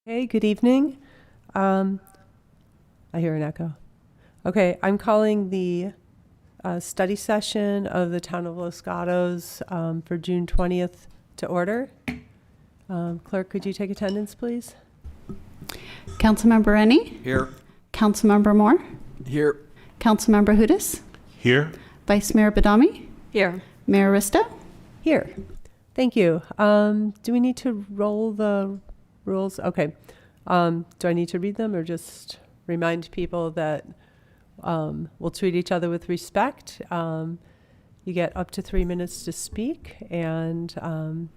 Hey, good evening. I hear an echo. Okay, I'm calling the study session of the Town of Los Gatos for June 20th to order. Clerk, could you take attendance, please? Councilmember Rennie? Here. Councilmember Moore? Here. Councilmember Hudas? Here. Vice Mayor Badami? Here. Mayor Risto? Here. Thank you. Do we need to roll the rules? Okay. Do I need to read them or just remind people that we'll treat each other with respect? You get up to 3 minutes to speak, and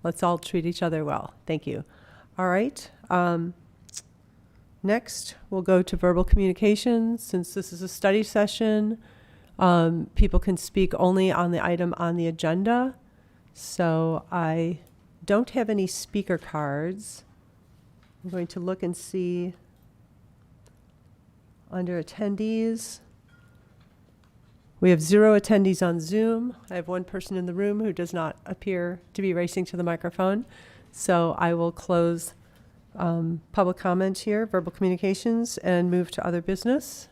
let's all treat each other well. Thank you. All right. Next, we'll go to verbal communications. Since this is a study session, people can speak only on the item on the agenda. So I don't have any speaker cards. I'm going to look and see under attendees. We have 0 attendees on Zoom. I have one person in the room who does not appear to be racing to the microphone. So I will close public comment here, verbal communications, and move to other business,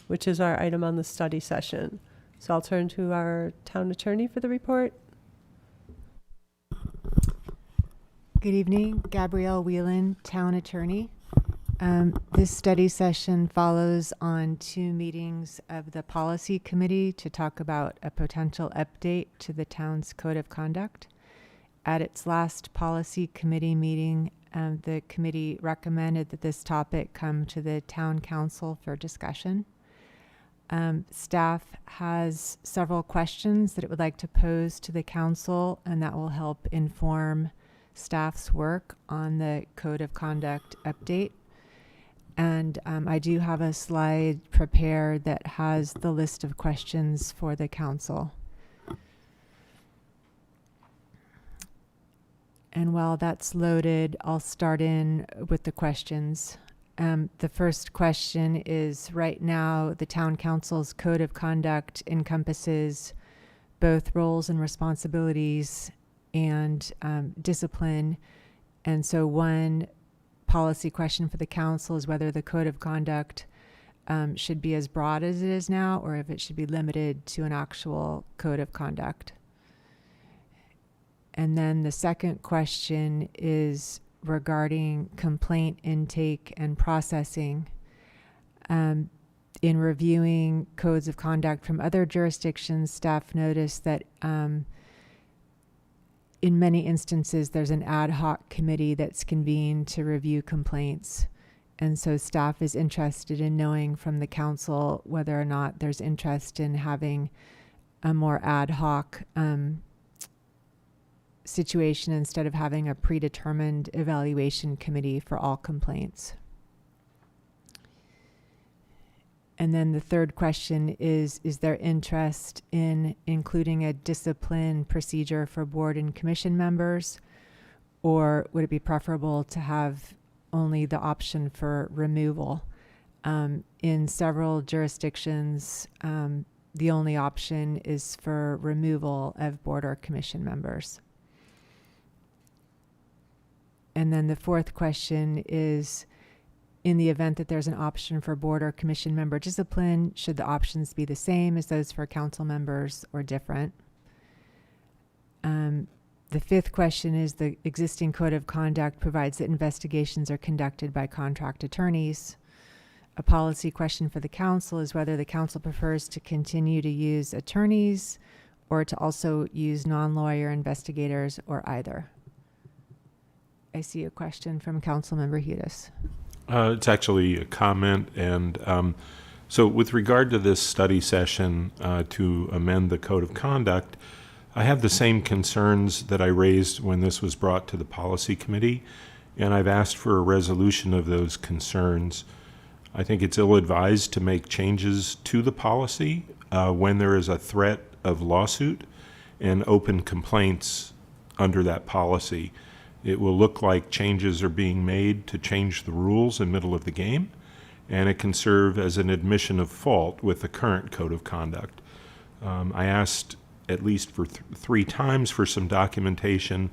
which is our item on the study session. So I'll turn to our town attorney for the report. Good evening, Gabrielle Whelan, Town Attorney. This study session follows on 2 meetings of the Policy Committee to talk about a potential update to the town's Code of Conduct. At its last Policy Committee meeting, the committee recommended that this topic come to the Town Council for discussion. Staff has several questions that it would like to pose to the council, and that will help inform staff's work on the Code of Conduct update. And I do have a slide prepared that has the list of questions for the council. And while that's loaded, I'll start in with the questions. The first question is, right now, the town council's Code of Conduct encompasses both roles and responsibilities and discipline. And so one policy question for the council is whether the Code of Conduct should be as broad as it is now, or if it should be limited to an actual Code of Conduct. And then the second question is regarding complaint intake and processing. In reviewing codes of conduct from other jurisdictions, staff noticed that in many instances, there's an ad hoc committee that's convened to review complaints. And so staff is interested in knowing from the council whether or not there's interest in having a more ad hoc situation instead of having a predetermined evaluation committee for all complaints. And then the third question is there interest in including a discipline procedure for board and commission members, or would it be preferable to have only the option for removal? In several jurisdictions, the only option is for removal of board or commission members. And then the fourth question is, in the event that there's an option for board or commission member discipline, should the options be the same as those for council members or different? The fifth question is, the existing Code of Conduct provides that investigations are conducted by contract attorneys. A policy question for the council is whether the council prefers to continue to use attorneys or to also use non-lawyer investigators, or either. I see a question from Councilmember Hudas. It's actually a comment, and so with regard to this study session to amend the Code of Conduct, I have the same concerns that I raised when this was brought to the Policy Committee, and I've asked for a resolution of those concerns. I think it's ill-advised to make changes to the policy when there is a threat of lawsuit and open complaints under that policy. It will look like changes are being made to change the rules in the middle of the game, and it can serve as an admission of fault with the current Code of Conduct. I asked at least for 3 times for some documentation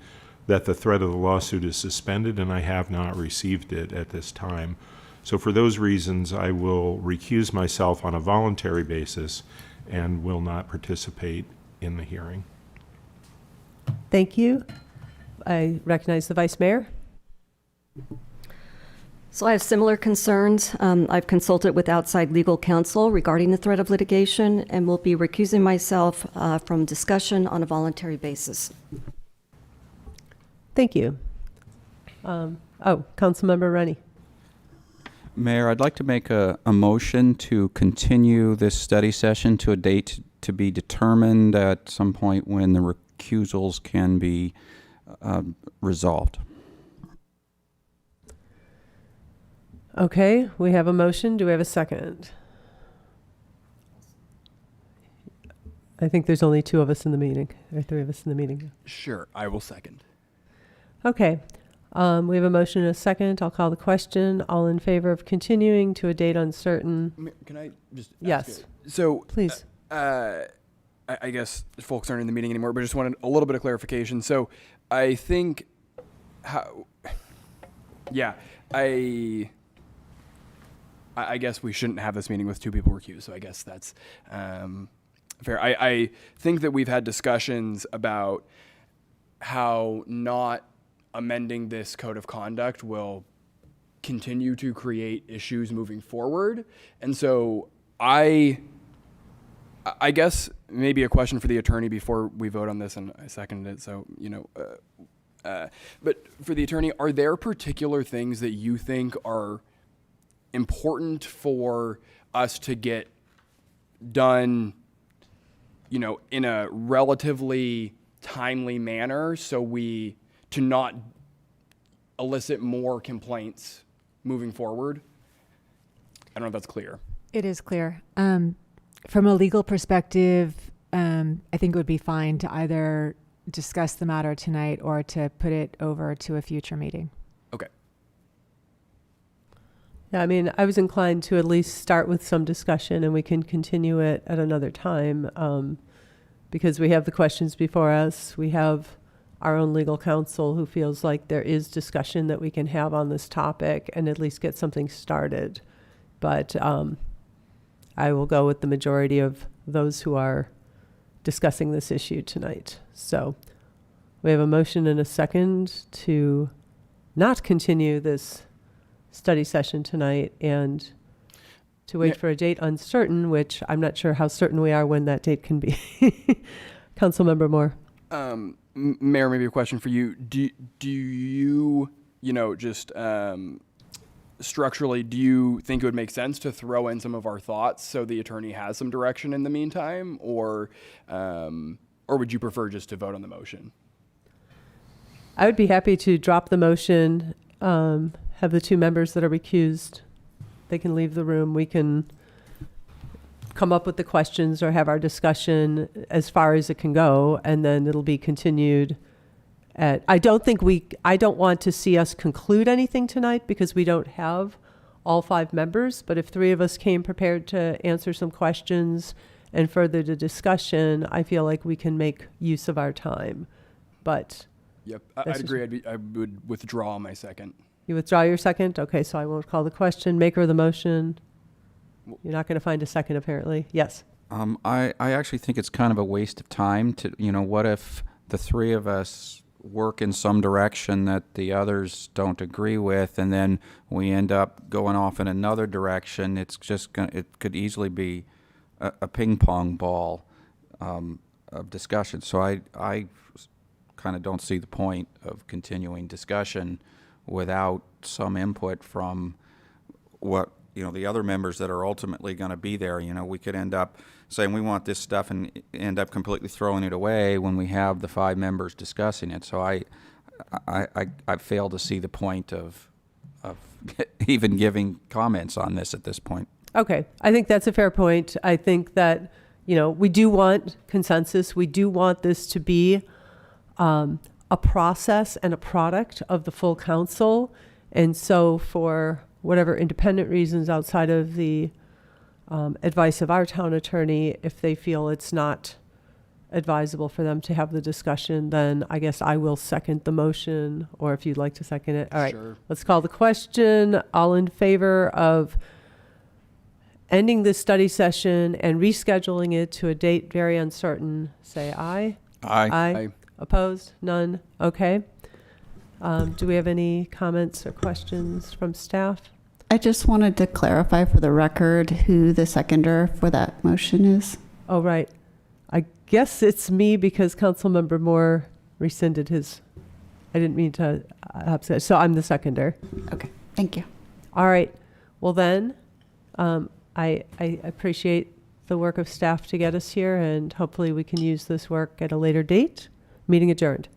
that the threat of the lawsuit is suspended, and I have not received it at this time. So for those reasons, I will recuse myself on a voluntary basis and will not participate in the hearing. Thank you. I recognize the Vice Mayor. So I have similar concerns. I've consulted with outside legal counsel regarding the threat of litigation and will be recusing myself from discussion on a voluntary basis. Thank you. Councilmember Rennie. Mayor, I'd like to make a motion to continue this study session to a date to be determined at some point when the recusals can be resolved. Okay, we have a motion. Do we have a second? I think there's only 2 of us in the meeting, or 3 of us in the meeting. Sure, I will second. Okay. We have a motion and a second. I'll call the question. All in favor of continuing to a date uncertain? Can I just Yes. ask so, Please. I guess folks aren't in the meeting anymore, but just wanted a little bit of clarification. So I think I guess we shouldn't have this meeting with 2 people recused. So I guess that's fair. I think that we've had discussions about how not amending this code of conduct will continue to create issues moving forward. And so I guess maybe a question for the attorney before we vote on this, and I seconded it. So, but for the attorney, are there particular things that you think are important for us to get done, in a relatively timely manner to not elicit more complaints moving forward? I don't know if that's clear. It is clear. From a legal perspective, I think it would be fine to either discuss the matter tonight or to put it over to a future meeting. Okay. Yeah, I mean, I was inclined to at least start with some discussion and we can continue it at another time because we have the questions before us. We have our own legal counsel who feels like there is discussion that we can have on this topic and at least get something started. But I will go with the majority of those who are discussing this issue tonight. So we have a motion and a second to not continue this study session tonight and to wait for a date uncertain, which I'm not sure how certain we are when that date can be. Councilmember Moore. Mayor, maybe a question for you. Do you, just structurally, do you think it would make sense to throw in some of our thoughts so the attorney has some direction in the meantime, or would you prefer just to vote on the motion? I would be happy to drop the motion, have the 2 members that are recused. They can leave the room. We can come up with the questions or have our discussion as far as it can go, and then it'll be continued I don't want to see us conclude anything tonight because we don't have all 5 members, but if 3 of us came prepared to answer some questions and further the discussion, I feel like we can make use of our time. But yep, I'd agree. I would withdraw my second. You withdraw your second? Okay, so I won't call the question. Maker of the motion. You're not going to find a second, apparently. Yes. I actually think it's kind of a waste of time to, what if the 3 of us work in some direction that the others don't agree with, and then we end up going off in another direction. It's just it could easily be a ping pong ball of discussion. So I kind of don't see the point of continuing discussion without some input from what the other members that are ultimately going to be there. We could end up saying we want this stuff and end up completely throwing it away when we have the 5 members discussing it. So I fail to see the point of even giving comments on this at this point. Okay, I think that's a fair point. I think that, we do want consensus. We do want this to be a process and a product of the full council. And so for whatever independent reasons outside of the advice of our town attorney, if they feel it's not advisable for them to have the discussion, then I guess I will second the motion, or if you'd like to second it. All right, Sure. let's call the question. All in favor of ending this study session and rescheduling it to a date very uncertain, say aye. Aye. Aye. Opposed? None? Okay. Do we have any comments or questions from staff? I just wanted to clarify for the record who the seconder for that motion is. Oh, right. I guess it's me because Councilmember Moore rescinded his, I didn't mean to upset, so I'm the seconder. Okay, thank you. All right. Well then, I appreciate the work of staff to get us here, and hopefully we can use this work at a later date. Meeting adjourned.